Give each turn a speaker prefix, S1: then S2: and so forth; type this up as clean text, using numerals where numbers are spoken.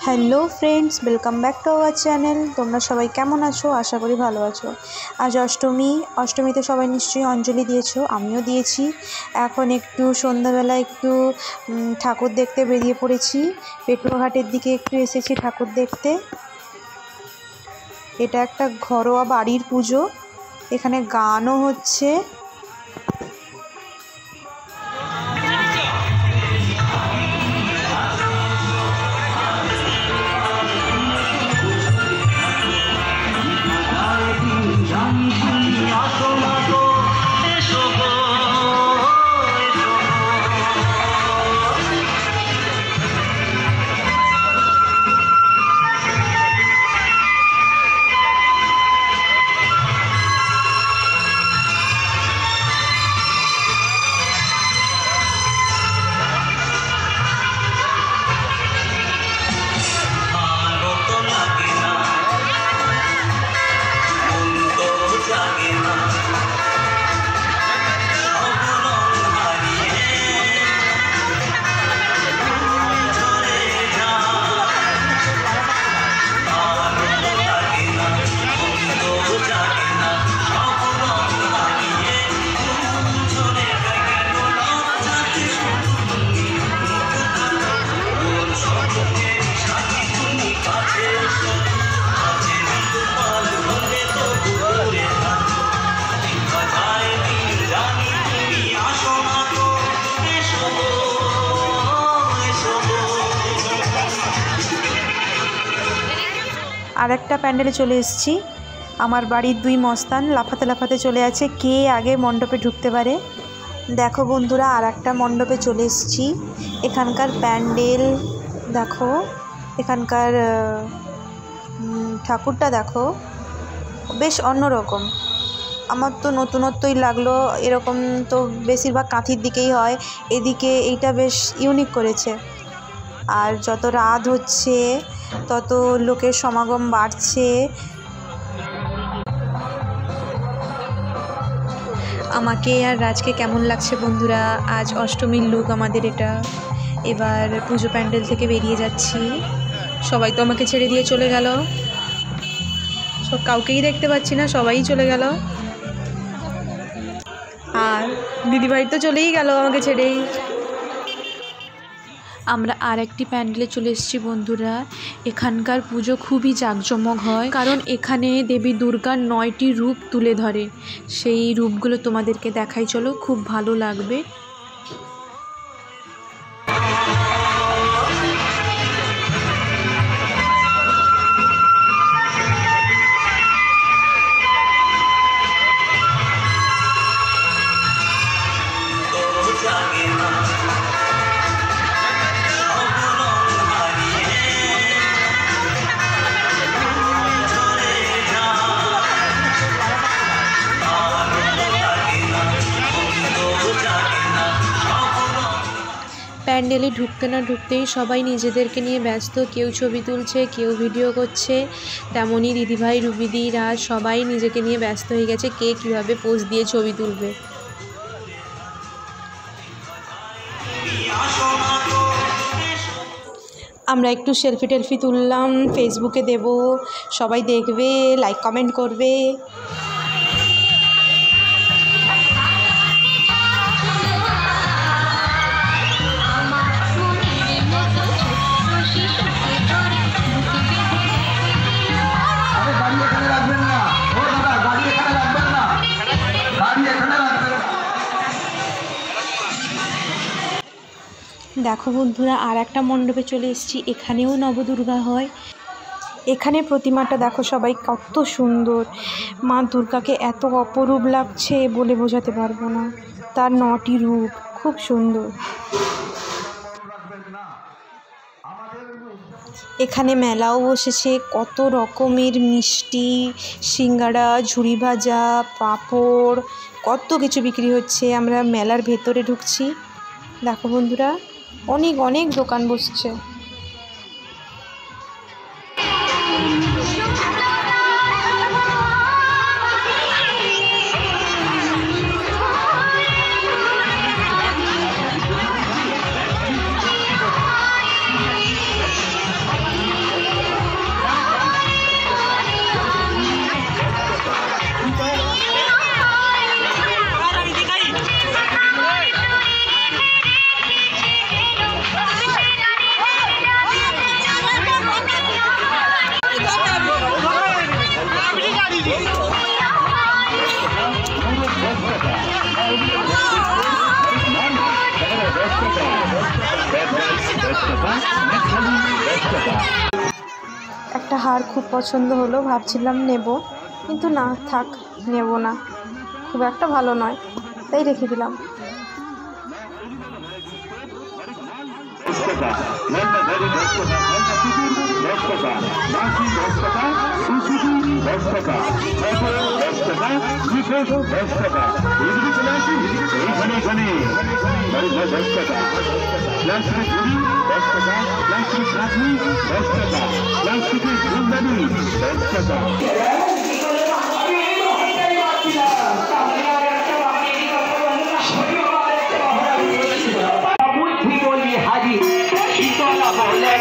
S1: Hello friends, welcome back to our channel. তোমরা সবাই কেমন আছো? আশা করি ভালো আছো। আজ অষ্টমীতে সবাই নিশ্চয়ই অঞ্জলি দিয়েছো, আমিও দিয়েছি। এখন একটু সন্ধ্যাবেলা একটু ঠাকুর দেখতে বেরিয়ে পড়েছি। পেটুয়াঘাটের দিকে একটু এসেছি ঠাকুর দেখতে। এটা একটা ঘরোয়া বাড়ির পুজো, এখানে গানও হচ্ছে। আর একটা প্যান্ডেলে চলে এসেছি। আমার বাড়ির দুই মস্তান লাফাতে লাফাতে চলে আছে, কে আগে মণ্ডপে ঢুকতে পারে। দেখো বন্ধুরা, আর একটা মণ্ডপে চলে এসেছি। এখানকার প্যান্ডেল দেখো, এখানকার ঠাকুরটা দেখো, বেশ অন্যরকম। আমার তো নতুনত্বই লাগলো, এরকম তো বেশিরভাগ কাঁথির দিকেই হয়, এদিকে এইটা বেশ ইউনিক করেছে। আর যত রাত হচ্ছে তত লোকের সমাগম বাড়ছে। আমাকে আর রাজকে কেমন লাগছে বন্ধুরা? আজ অষ্টমীর লুক আমাদের এটা। এবার পুজো প্যান্ডেল থেকে বেরিয়ে যাচ্ছি। সবাই তো আমাকে ছেড়ে দিয়ে চলে গেল, সব কাউকেই দেখতে পাচ্ছি না, সবাই চলে গেল। আর দিদিভাই তো চলেই গেল আমাকে ছেড়েই। আমরা আর একটি প্যান্ডেলে চলে এসেছি বন্ধুরা। এখানকার পুজো খুবই জাঁকজমক হয়, কারণ এখানে দেবী দুর্গার 9টি রূপ তুলে ধরে। সেই রূপগুলো তোমাদেরকে দেখাই, চলো, খুব ভালো লাগবে। প্যান্ডেলে ঢুকতে না ঢুকতেই সবাই নিজেদেরকে নিয়ে ব্যস্ত, কেউ ছবি তুলছে, কেউ ভিডিও করছে। তেমনই দিদিভাই, রুবিদি, রাজ সবাই নিজেকে নিয়ে ব্যস্ত হয়ে গেছে, কে কীভাবে পোজ দিয়ে ছবি তুলবে। আমরা একটু সেলফি টেলফি তুললাম, ফেসবুকে দেব, সবাই দেখবে, লাইক কমেন্ট করবে। দেখো বন্ধুরা, আর একটা মণ্ডপে চলে এসেছি। এখানেও নবদুর্গা হয়। এখানে প্রতিমাটা দেখো সবাই, কত সুন্দর। মা দুর্গাকে এত অপরূপ লাগছে, বলে বোঝাতে পারবো না। তার 9টি রূপ খুব সুন্দর। এখানে মেলাও বসেছে, কত রকমের মিষ্টি, সিঙ্গাড়া, ঝুড়ি ভাজা, পাঁপড়, কত কিছু বিক্রি হচ্ছে। আমরা মেলার ভেতরে ঢুকছি। দেখো বন্ধুরা, অনেক অনেক দোকান বসছে। হার খুব পছন্দ হলো, ভাবছিলাম নেব, কিন্তু না থাক, নেব না, খুব একটা ভালো নয়, তাই রেখে দিলাম।
S2: বুদ্ধি বলি হারি, শীতলা বলে